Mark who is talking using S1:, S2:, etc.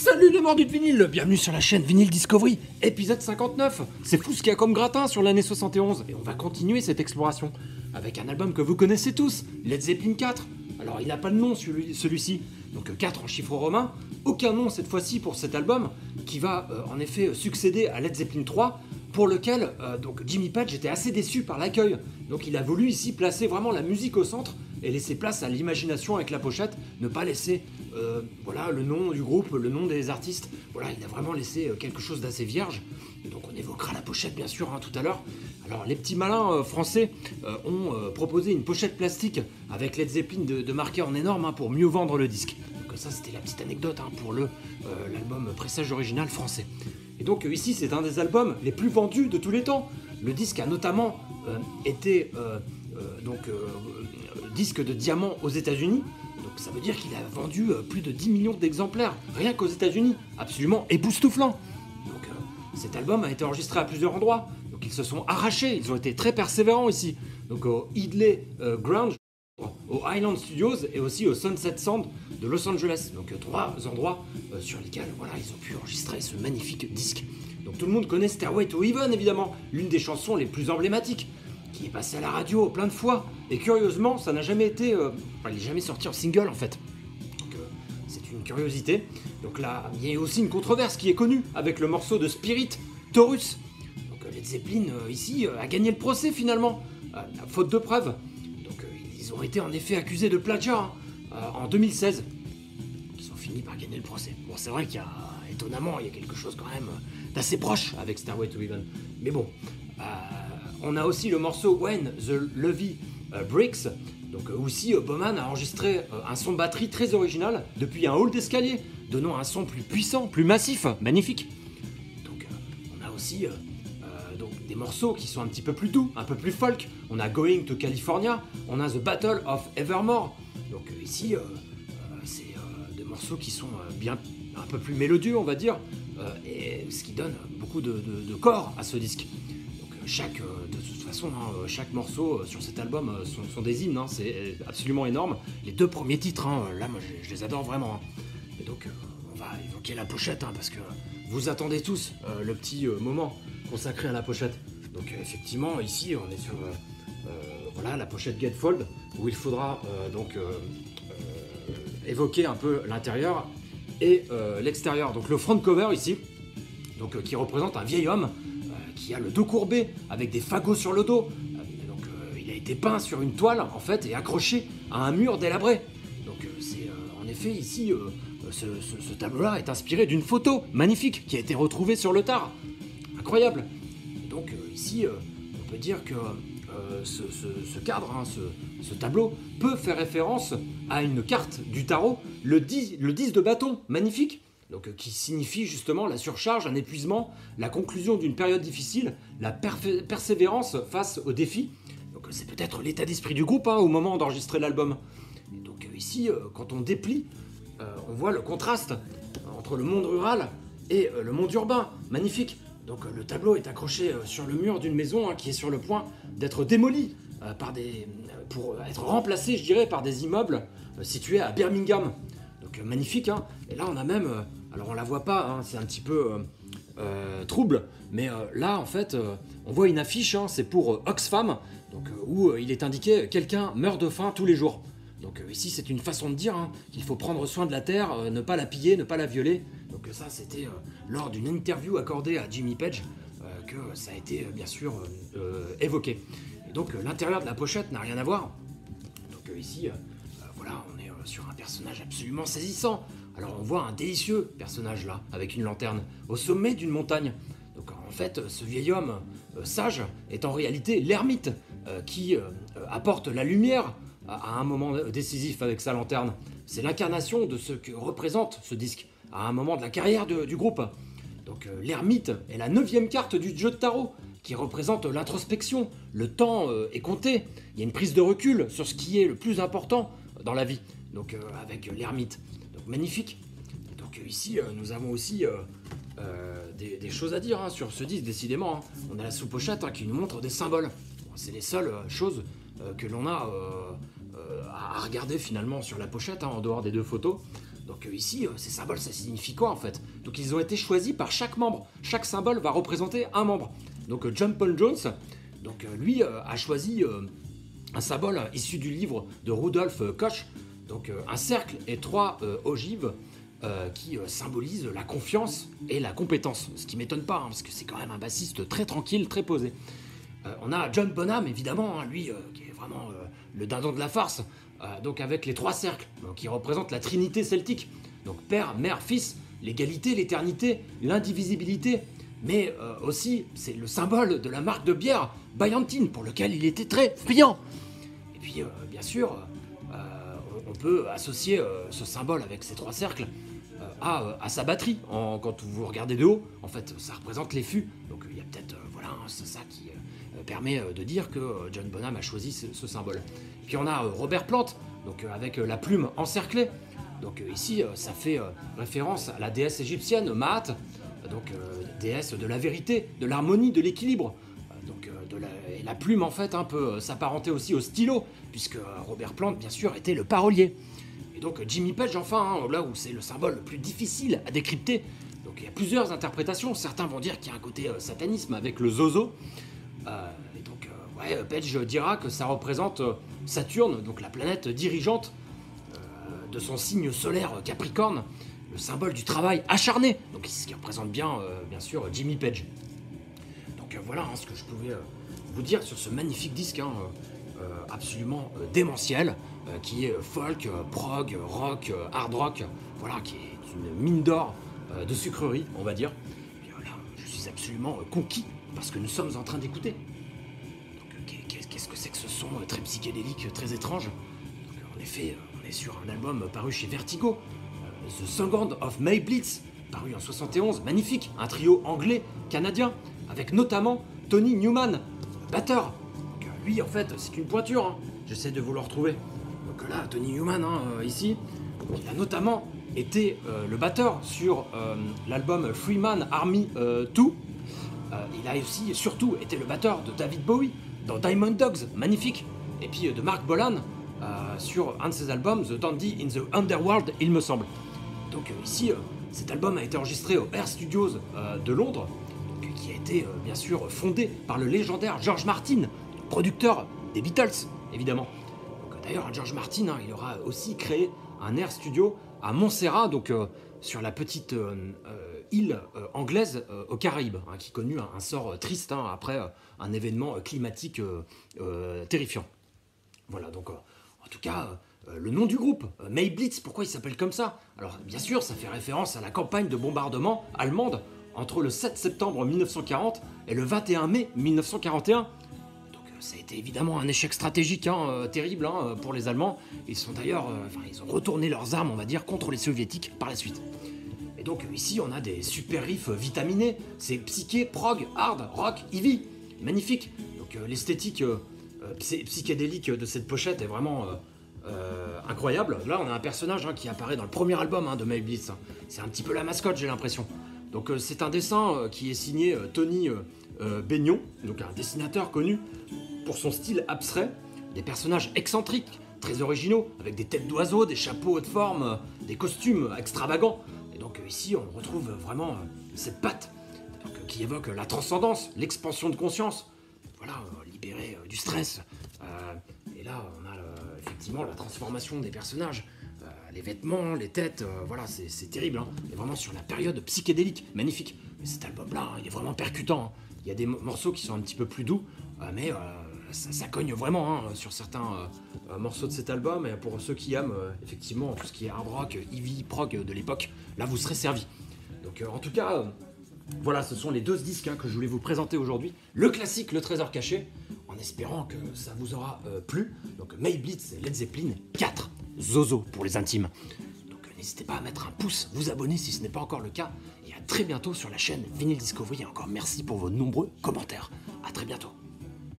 S1: Salut les mordus de vinyle, bienvenue sur la chaîne Vinyl Discovery, épisode 59. C'est fou ce qu'il y a comme gratin sur l'année 71, et on va continuer cette exploration avec un album que vous connaissez tous, Led Zeppelin 4. Alors il n'a pas de nom celui-ci, donc 4 en chiffres romains, aucun nom cette fois-ci pour cet album, qui va en effet succéder à Led Zeppelin 3, pour lequel donc Jimmy Page était assez déçu par l'accueil. Donc il a voulu ici placer vraiment la musique au centre et laisser place à l'imagination avec la pochette, ne pas laisser voilà, le nom du groupe, le nom des artistes. Voilà, il a vraiment laissé quelque chose d'assez vierge. Et donc on évoquera la pochette bien sûr tout à l'heure. Alors les petits malins français ont proposé une pochette plastique avec Led Zeppelin de marqué en énorme pour mieux vendre le disque. Donc ça c'était la petite anecdote pour l'album pressage original français. Et donc ici c'est un des albums les plus vendus de tous les temps. Le disque a notamment été disque de diamant aux États-Unis. Donc ça veut dire qu'il a vendu plus de 10 millions d'exemplaires rien qu'aux États-Unis, absolument époustouflant. Donc cet album a été enregistré à plusieurs endroits. Donc ils se sont arrachés, ils ont été très persévérants ici. Donc au Headley Grange, au Highland Studios et aussi au Sunset Sound de Los Angeles. Donc 3 endroits sur lesquels voilà, ils ont pu enregistrer ce magnifique disque. Donc tout le monde connaît Stairway to Heaven évidemment, l'une des chansons les plus emblématiques, qui est passée à la radio plein de fois. Et curieusement, ça n'a jamais été... il n'est jamais sorti en single en fait. Donc c'est une curiosité. Donc là, il y a aussi une controverse qui est connue avec le morceau de Spirit, Taurus. Donc Led Zeppelin ici a gagné le procès finalement, faute de preuves. Donc ils ont été en effet accusés de plagiat en 2016. Ils ont fini par gagner le procès. Bon, c'est vrai qu'il y a, étonnamment, il y a quelque chose quand même d'assez proche avec Stairway to Heaven. Mais bon, on a aussi le morceau When the Levee Breaks. Donc aussi Bowman a enregistré un son batterie très original depuis un hall d'escalier, donnant un son plus puissant, plus massif, magnifique. Donc on a aussi donc, des morceaux qui sont un petit peu plus doux, un peu plus folk. On a Going to California, on a The Battle of Evermore. Donc ici c'est des morceaux qui sont bien un peu plus mélodieux on va dire, et ce qui donne beaucoup de corps à ce disque. De toute façon, chaque morceau sur cet album sont des hymnes, c'est absolument énorme. Les 2 premiers titres, là, moi, je les adore vraiment. Et donc, on va évoquer la pochette, parce que vous attendez tous le petit moment consacré à la pochette. Donc, effectivement, ici, on est sur voilà, la pochette Gatefold, où il faudra évoquer un peu l'intérieur et l'extérieur. Donc, le front cover ici, donc, qui représente un vieil homme qui a le dos courbé avec des fagots sur le dos. Donc il a été peint sur une toile en fait et accroché à un mur délabré. Donc c'est en effet ici ce tableau-là est inspiré d'une photo magnifique qui a été retrouvée sur le tard. Incroyable. Donc ici on peut dire que ce cadre, ce tableau peut faire référence à une carte du tarot, le 10 de bâton, magnifique. Donc, qui signifie justement la surcharge, un épuisement, la conclusion d'une période difficile, la persévérance face aux défis. Donc c'est peut-être l'état d'esprit du groupe au moment d'enregistrer l'album. Et donc ici, quand on déplie, on voit le contraste entre le monde rural et le monde urbain. Magnifique. Donc le tableau est accroché sur le mur d'une maison qui est sur le point d'être démolie pour être remplacé, je dirais, par des immeubles situés à Birmingham. Donc magnifique, et là on a même, alors on la voit pas, c'est un petit peu trouble, mais là en fait on voit une affiche, c'est pour Oxfam, donc, où il est indiqué quelqu'un meurt de faim tous les jours. Donc ici c'est une façon de dire qu'il faut prendre soin de la terre, ne pas la piller, ne pas la violer. Donc ça c'était lors d'une interview accordée à Jimmy Page que ça a été bien sûr évoqué. Et donc l'intérieur de la pochette n'a rien à voir. Donc ici voilà, on est sur un personnage absolument saisissant. Alors on voit un délicieux personnage là, avec une lanterne, au sommet d'une montagne. Donc en fait, ce vieil homme sage est en réalité l'ermite qui apporte la lumière à un moment décisif avec sa lanterne. C'est l'incarnation de ce que représente ce disque, à un moment de la carrière du groupe. Donc l'ermite est la 9e carte du jeu de tarot, qui représente l'introspection. Le temps est compté, il y a une prise de recul sur ce qui est le plus important dans la vie, donc avec l'ermite. Donc magnifique. Donc ici nous avons aussi des choses à dire sur ce disque, décidément. On a la sous-pochette qui nous montre des symboles. Bon, c'est les seules choses que l'on a à regarder finalement sur la pochette, en dehors des 2 photos. Donc ici, ces symboles, ça signifie quoi en fait? Donc ils ont été choisis par chaque membre. Chaque symbole va représenter un membre. Donc John Paul Jones, donc, lui a choisi un symbole issu du livre de Rudolf Koch. Donc un cercle et 3 ogives qui symbolisent la confiance et la compétence. Ce qui m'étonne pas, hein, parce que c'est quand même un bassiste très tranquille, très posé. On a John Bonham, évidemment, hein, lui qui est vraiment le dindon de la farce. Donc avec les 3 cercles, donc, qui représentent la trinité celtique. Donc père, mère, fils, l'égalité, l'éternité, l'indivisibilité. Mais aussi, c'est le symbole de la marque de bière Ballantine, pour lequel il était très friand. Et puis, bien sûr, on peut associer ce symbole avec ces 3 cercles à sa batterie. Quand vous regardez de haut, en fait, ça représente les fûts. Donc il y a peut-être, voilà, c'est ça qui permet de dire que John Bonham a choisi ce symbole. Et puis on a Robert Plant, donc avec la plume encerclée. Donc ici, ça fait référence à la déesse égyptienne Maat, donc déesse de la vérité, de l'harmonie, de l'équilibre. Et la plume en fait peut s'apparenter aussi au stylo, puisque Robert Plant bien sûr était le parolier. Et donc Jimmy Page enfin, là où c'est le symbole le plus difficile à décrypter. Donc il y a plusieurs interprétations, certains vont dire qu'il y a un côté satanisme avec le zozo. Et donc Page dira que ça représente Saturne, donc la planète dirigeante de son signe solaire Capricorne, le symbole du travail acharné, donc ce qui représente bien sûr Jimmy Page. Donc voilà ce que je pouvais vous dire sur ce magnifique disque absolument démentiel, qui est folk, prog, rock, hard rock, voilà, qui est une mine d'or de sucrerie, on va dire. Et là, je suis absolument conquis par ce que nous sommes en train d'écouter. Donc qu'est-ce que c'est que ce son très psychédélique, très étrange? Donc, en effet, on est sur un album paru chez Vertigo, The Second of May Blitz, paru en 71, magnifique, un trio anglais-canadien, avec notamment Tony Newman, batteur. Donc, lui, en fait, c'est une pointure, hein. J'essaie de vous le retrouver. Donc là, Tony Newman, ici, il a notamment été le batteur sur l'album Freeman Army 2. Il a aussi, surtout, été le batteur de David Bowie dans Diamond Dogs, magnifique. Et puis de Mark Bolan sur un de ses albums, The Dandy in the Underworld, il me semble. Donc ici, cet album a été enregistré au Air Studios de Londres, donc, qui a été bien sûr fondé par le légendaire George Martin, producteur des Beatles, évidemment. D'ailleurs, George Martin, il aura aussi créé un Air Studio à Montserrat, donc sur la petite île anglaise aux Caraïbes, qui connut un sort triste après un événement climatique terrifiant. Voilà, donc en tout cas, le nom du groupe, May Blitz, pourquoi il s'appelle comme ça? Alors bien sûr, ça fait référence à la campagne de bombardement allemande entre le 7 septembre 1940 et le 21 mai 1941. Ça a été évidemment un échec stratégique terrible pour les Allemands. Ils sont d'ailleurs, ils ont retourné leurs armes, on va dire, contre les Soviétiques par la suite. Et donc ici, on a des super riffs vitaminés. C'est psyché, prog, hard, rock, heavy, magnifique. Donc l'esthétique psychédélique de cette pochette est vraiment incroyable. Là, on a un personnage qui apparaît dans le premier album de May Blitz. C'est un petit peu la mascotte, j'ai l'impression. Donc c'est un dessin qui est signé Tony Baignon, donc un dessinateur connu pour son style abstrait, des personnages excentriques, très originaux, avec des têtes d'oiseaux, des chapeaux haute forme, des costumes extravagants. Et donc ici, on retrouve vraiment cette patte qui évoque la transcendance, l'expansion de conscience, voilà, libérer du stress. Et là, on a effectivement la transformation des personnages, les vêtements, les têtes, voilà, c'est terrible. On est vraiment sur la période psychédélique, magnifique. Mais cet album-là, il est vraiment percutant. Il y a des morceaux qui sont un petit peu plus doux, mais ça cogne vraiment sur certains morceaux de cet album. Et pour ceux qui aiment effectivement tout ce qui est hard rock, heavy, prog de l'époque, là vous serez servis. Donc en tout cas, voilà, ce sont les 2 disques que je voulais vous présenter aujourd'hui. Le classique, le trésor caché, en espérant que ça vous aura plu. Donc May Blitz et Led Zeppelin 4, Zozo pour les intimes. Donc n'hésitez pas à mettre un pouce, vous abonner si ce n'est pas encore le cas. Et à très bientôt sur la chaîne Vinyl Discovery. Et encore merci pour vos nombreux commentaires. À très bientôt.